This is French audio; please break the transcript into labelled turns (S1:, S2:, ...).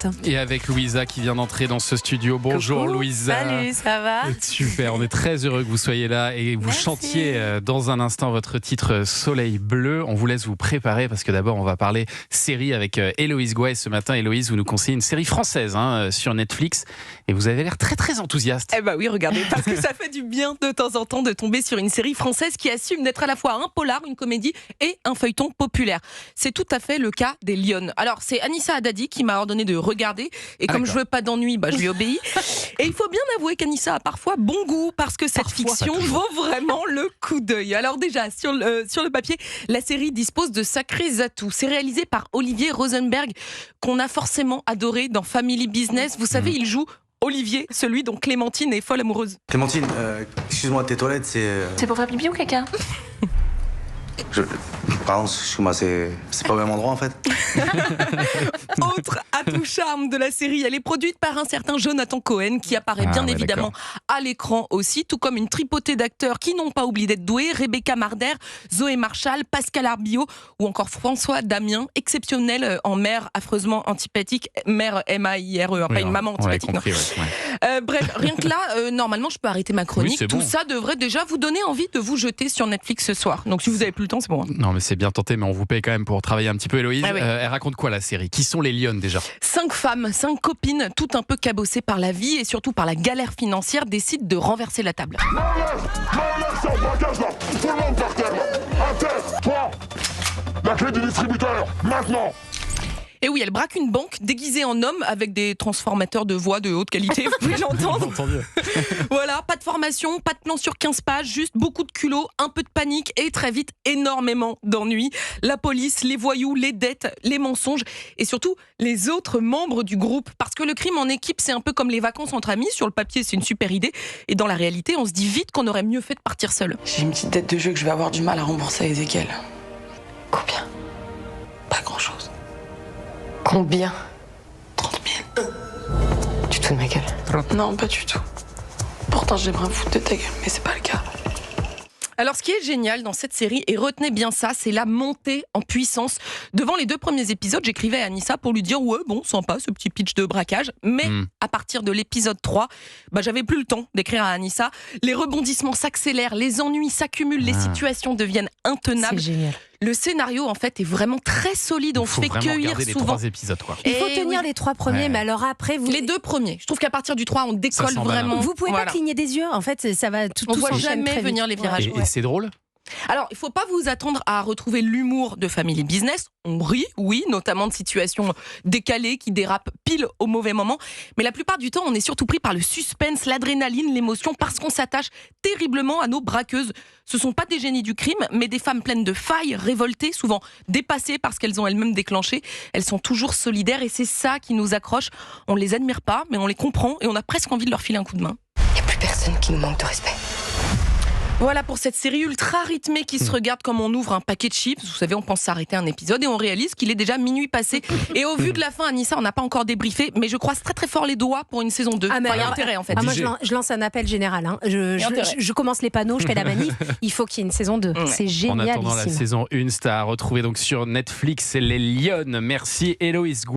S1: Martin.
S2: Et avec Louisa qui vient d'entrer dans ce studio. Bonjour.
S3: Coucou.
S2: Louisa.
S3: Salut, ça va?
S2: Super, on est très heureux que vous soyez là et vous
S3: Merci.
S2: chantiez dans un instant votre titre Soleil Bleu. On vous laisse vous préparer parce que d'abord on va parler série avec Héloïse Gouet. Ce matin, Héloïse, vous nous conseillez une série française sur Netflix et vous avez l'air très très enthousiaste.
S3: Eh bah oui, regardez, parce que ça fait du bien de temps en temps de tomber sur une série française qui assume d'être à la fois un polar, une comédie et un feuilleton populaire. C'est tout à fait le cas des Lionnes. Alors c'est Anissa Haddadi qui m'a ordonné de regarder et comme je veux pas d'ennui, je lui obéis. Et il faut bien avouer qu'Anissa a parfois bon goût parce que cette fiction vaut vraiment le coup d'œil. Alors déjà, sur le papier, la série dispose de sacrés atouts. C'est réalisé par Olivier Rosenberg qu'on a forcément adoré dans Family Business. Vous savez, il joue Olivier, celui dont Clémentine est folle amoureuse.
S4: Clémentine, excuse-moi, tes toilettes, c'est...
S5: C'est pour faire pipi ou caca?
S4: Pardon, excuse-moi, c'est pas au même endroit en fait.
S3: Autre atout charme de la série, elle est produite par un certain Jonathan Cohen qui apparaît bien évidemment à l'écran aussi, tout comme une tripotée d'acteurs qui n'ont pas oublié d'être doués, Rebecca Marder, Zoé Marshall, Pascal Arbillot ou encore François Damien, exceptionnel en mère affreusement antipathique, mère M-A-I-R-E, pas une maman antipathique.
S2: Compris,
S3: Bref, rien que là, normalement je peux arrêter ma chronique,
S2: Oui,
S3: tout
S2: bon.
S3: Ça devrait déjà vous donner envie de vous jeter sur Netflix ce soir. Donc si vous avez plus le temps, c'est bon.
S2: Non mais c'est bien tenté, mais on vous paye quand même pour travailler un petit peu, Héloïse.
S3: Ah oui.
S2: Elle raconte quoi la série? Qui sont les Lionnes déjà?
S3: 5 femmes, 5 copines, toutes un peu cabossées par la vie et surtout par la galère financière, décident de renverser la table.
S6: C'est un braquage là. Tout le monde par terre là. À terre, toi. La clé du distributeur, maintenant.
S3: Et oui, elle braque une banque déguisée en homme avec des transformateurs de voix de haute qualité, vous pouvez l'entendre. Voilà, pas de formation, pas de plan sur 15 pages, juste beaucoup de culot, un peu de panique et très vite énormément d'ennuis. La police, les voyous, les dettes, les mensonges et surtout les autres membres du groupe. Parce que le crime en équipe, c'est un peu comme les vacances entre amis. Sur le papier, c'est une super idée. Et dans la réalité, on se dit vite qu'on aurait mieux fait de partir seul.
S7: J'ai une petite dette de jeu que je vais avoir du mal à rembourser à Ezekiel.
S5: Combien?
S7: Pas grand-chose.
S5: Combien?
S7: 30 000.
S5: Tu te fous de ma gueule?
S7: Non, pas du tout. Pourtant, j'aimerais me foutre de ta gueule, mais c'est pas le cas.
S3: Alors, ce qui est génial dans cette série, et retenez bien ça, c'est la montée en puissance. Devant les 2 premiers épisodes, j'écrivais à Anissa pour lui dire « Ouais, bon, sympa, ce petit pitch de braquage. » Mais à partir de l'épisode 3, j'avais plus le temps d'écrire à Anissa. Les rebondissements s'accélèrent, les ennuis s'accumulent, les situations deviennent intenables.
S1: C'est génial.
S3: Le scénario, en fait, est vraiment très solide. On se fait cueillir
S2: les
S3: souvent.
S2: 3 épisodes, quoi.
S1: Il faut
S3: Et
S1: tenir
S3: oui.
S1: les 3 premiers, mais alors après, vous...
S3: Les 2 premiers. Je trouve qu'à partir du 3, on décolle
S2: s'en va,
S3: vraiment.
S1: Vous pouvez pas cligner des yeux, en fait, ça va tout
S3: On voit
S1: s'enchaîne
S3: jamais
S1: très vite.
S3: venir les virages.
S2: Et c'est drôle?
S3: Alors, il ne faut pas vous attendre à retrouver l'humour de Family Business. On rit, oui, notamment de situations décalées qui dérapent pile au mauvais moment. Mais la plupart du temps, on est surtout pris par le suspense, l'adrénaline, l'émotion, parce qu'on s'attache terriblement à nos braqueuses. Ce ne sont pas des génies du crime, mais des femmes pleines de failles, révoltées, souvent dépassées parce qu'elles ont elles-mêmes déclenché. Elles sont toujours solidaires et c'est ça qui nous accroche. On ne les admire pas, mais on les comprend et on a presque envie de leur filer un coup de main.
S5: Il n'y a plus personne qui nous manque de respect.
S3: Voilà pour cette série ultra rythmée qui se regarde comme on ouvre un paquet de chips. Vous savez, on pense s'arrêter un épisode et on réalise qu'il est déjà minuit passé. Et au vu de la fin, Anissa, on n'a pas encore débriefé, mais je croise très très fort les doigts pour une saison 2.
S1: Ah, mais
S3: Il y a
S1: alors,
S3: intérêt en fait.
S1: moi, je lance un appel général. Hein. Je commence les panneaux, je fais la manif. Il faut qu'il y ait une saison 2. C'est
S2: En
S1: génial.
S2: attendant la saison 1, c'est à retrouver donc sur Netflix, les Lionnes. Merci Héloïse Gouet.